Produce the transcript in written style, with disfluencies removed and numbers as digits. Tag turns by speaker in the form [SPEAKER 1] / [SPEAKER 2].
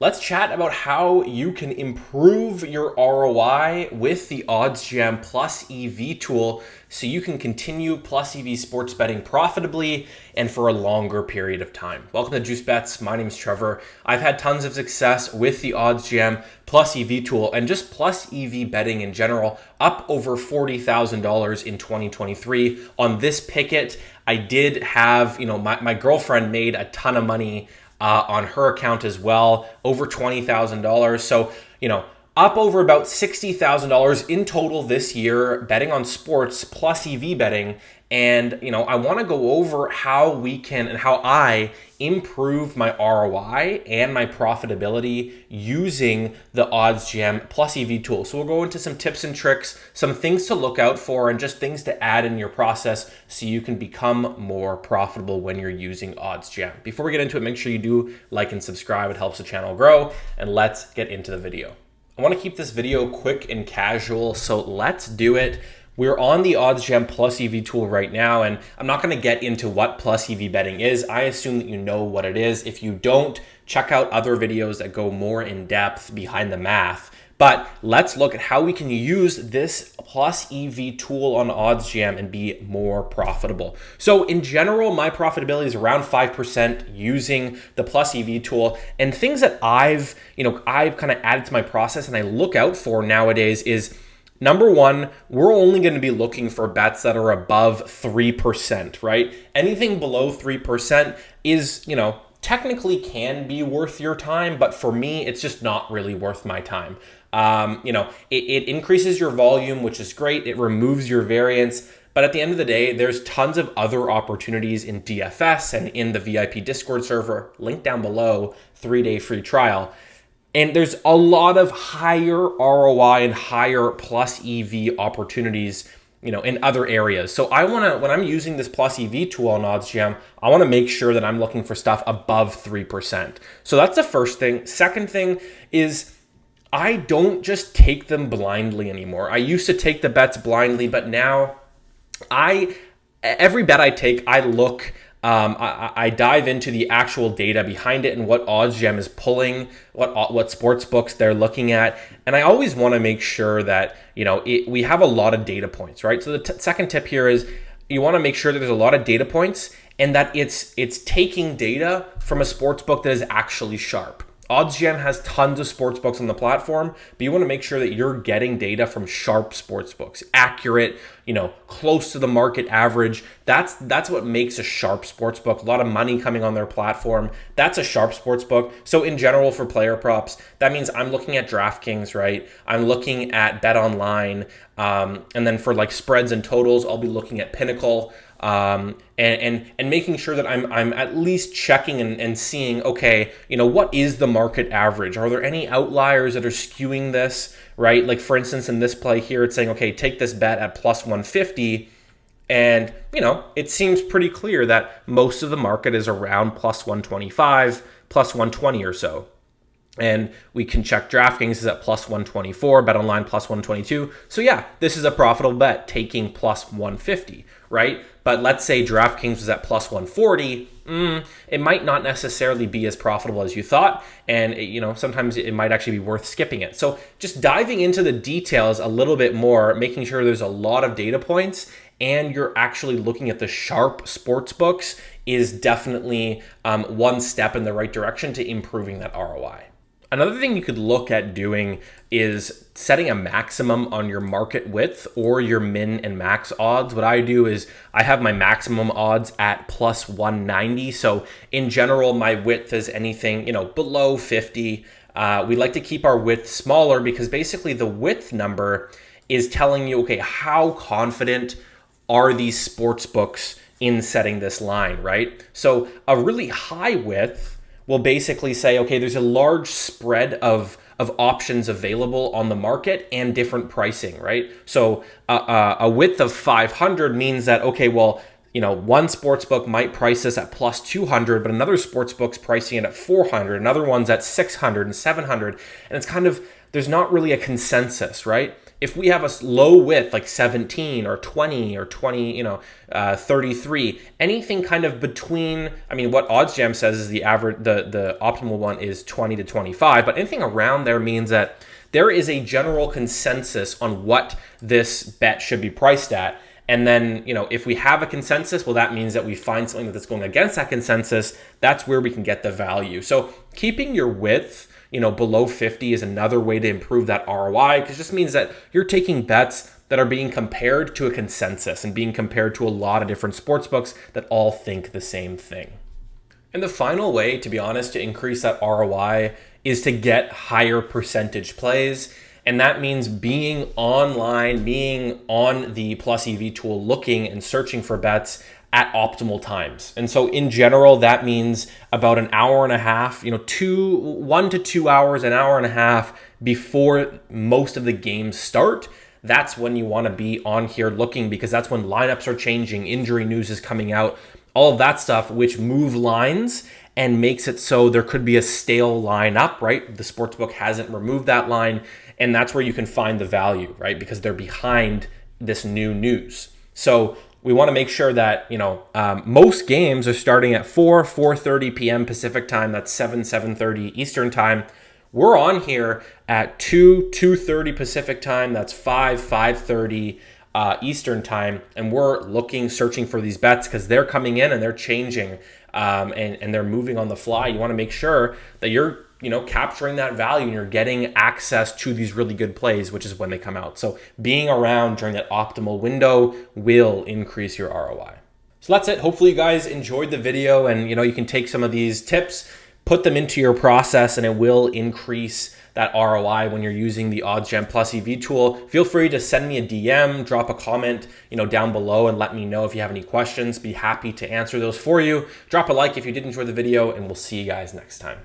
[SPEAKER 1] Let's chat about how you can improve your ROI with the Oddsjam Plus EV tool so you can continue Plus EV sports betting profitably and for a longer period of time. Welcome to Juice Bets. My name is Trevor. I've had tons of success with the Oddsjam Plus EV tool and just Plus EV betting in general, up over $40,000 in 2023. On this picket, I did have, my girlfriend made a ton of money on her account as well, over $20,000. So, up over about $60,000 in total this year betting on sports plus EV betting. And, I want to go over how we can and how I improve my ROI and my profitability using the Oddsjam Plus EV tool. So we'll go into some tips and tricks, some things to look out for, and just things to add in your process so you can become more profitable when you're using Oddsjam. Before we get into it, make sure you do like and subscribe. It helps the channel grow. And let's get into the video. I want to keep this video quick and casual, so let's do it. We're on the Oddsjam Plus EV tool right now, and I'm not going to get into what Plus EV betting is. I assume that you know what it is. If you don't, check out other videos that go more in depth behind the math. But let's look at how we can use this Plus EV tool on Oddsjam and be more profitable. So in general, my profitability is around 5% using the Plus EV tool. And things that I've kind of added to my process and I look out for nowadays is, number one, we're only going to be looking for bets that are above 3%, right? Anything below 3% is, technically can be worth your time, but for me, it's just not really worth my time. It increases your volume, which is great. It removes your variance. But at the end of the day, there's tons of other opportunities in DFS and in the VIP Discord server, link down below, 3-day free trial. And there's a lot of higher ROI and higher Plus EV opportunities, in other areas. So when I'm using this Plus EV tool on Oddsjam, I want to make sure that I'm looking for stuff above 3%. So that's the first thing. Second thing is I don't just take them blindly anymore. I used to take the bets blindly, but now every bet I take, I look, I dive into the actual data behind it and what Oddsjam is pulling, what sports books they're looking at. And I always want to make sure that, we have a lot of data points, right? So the second tip here is you want to make sure that there's a lot of data points and that it's taking data from a sports book that is actually sharp. Oddsjam has tons of sports books on the platform, but you want to make sure that you're getting data from sharp sports books, accurate, close to the market average. That's what makes a sharp sports book. A lot of money coming on their platform. That's a sharp sports book. So in general, for player props, that means I'm looking at DraftKings, right? I'm looking at Bet Online, and then for like spreads and totals, I'll be looking at Pinnacle. And making sure that I'm at least checking and seeing, okay, what is the market average? Are there any outliers that are skewing this, right? Like for instance, in this play here, it's saying, okay, take this bet at plus 150. And, it seems pretty clear that most of the market is around plus 125, plus 120 or so. And we can check DraftKings is at plus 124, BetOnline plus 122. So yeah, this is a profitable bet taking plus 150, right? But let's say DraftKings was at plus 140. It might not necessarily be as profitable as you thought. And, sometimes it might actually be worth skipping it. So just diving into the details a little bit more, making sure there's a lot of data points and you're actually looking at the sharp sports books is definitely one step in the right direction to improving that ROI. Another thing you could look at doing is setting a maximum on your market width or your min and max odds. What I do is I have my maximum odds at plus 190. So in general, my width is anything, below 50. We like to keep our width smaller because basically the width number is telling you, okay, how confident are these sports books in setting this line, right? So a really high width will basically say, okay, there's a large spread of options available on the market and different pricing, right? So a width of 500 means that, okay, well, one sportsbook might price this at plus 200, but another sportsbook's pricing it at 400, another one's at 600 and 700. And it's kind of, there's not really a consensus, right? if we have a low width like 17 or 20 or 20, 33, anything kind of between, I mean, what Oddsjam says is the average, the optimal one is 20 to 25, but anything around there means that there is a general consensus on what this bet should be priced at. And then, if we have a consensus, well, that means that we find something that's going against that consensus. That's where we can get the value. So keeping your width, below 50 is another way to improve that ROI, because it just means that you're taking bets that are being compared to a consensus and being compared to a lot of different sports books that all think the same thing. And the final way, to be honest, to increase that ROI is to get higher percentage plays. And that means being online, being on the Plus EV tool, looking and searching for bets at optimal times. And so in general, that means about an hour and a half, 1 to 2 hours, an hour and a half before most of the games start. That's when you want to be on here looking, because that's when lineups are changing, injury news is coming out, all of that stuff, which move lines and makes it so there could be a stale line up, right? The sportsbook hasn't removed that line, and that's where you can find the value, right? Because they're behind this new news. So we want to make sure that, most games are starting at 4:30 p.m. Pacific time. That's 7:30 Eastern time. We're on here at 2:30 Pacific time. That's 5:30 Eastern time. And we're searching for these bets because they're coming in and they're changing and they're moving on the fly. You want to make sure that you're capturing that value and you're getting access to these really good plays, which is when they come out. So being around during that optimal window will increase your ROI. So that's it. Hopefully you guys enjoyed the video, and you can take some of these tips, put them into your process, and it will increase that ROI when you're using the Oddsjam Plus EV tool. Feel free to send me a DM, drop a comment, down below, and let me know if you have any questions. Be happy to answer those for you. Drop a like if you did enjoy the video, and we'll see you guys next time.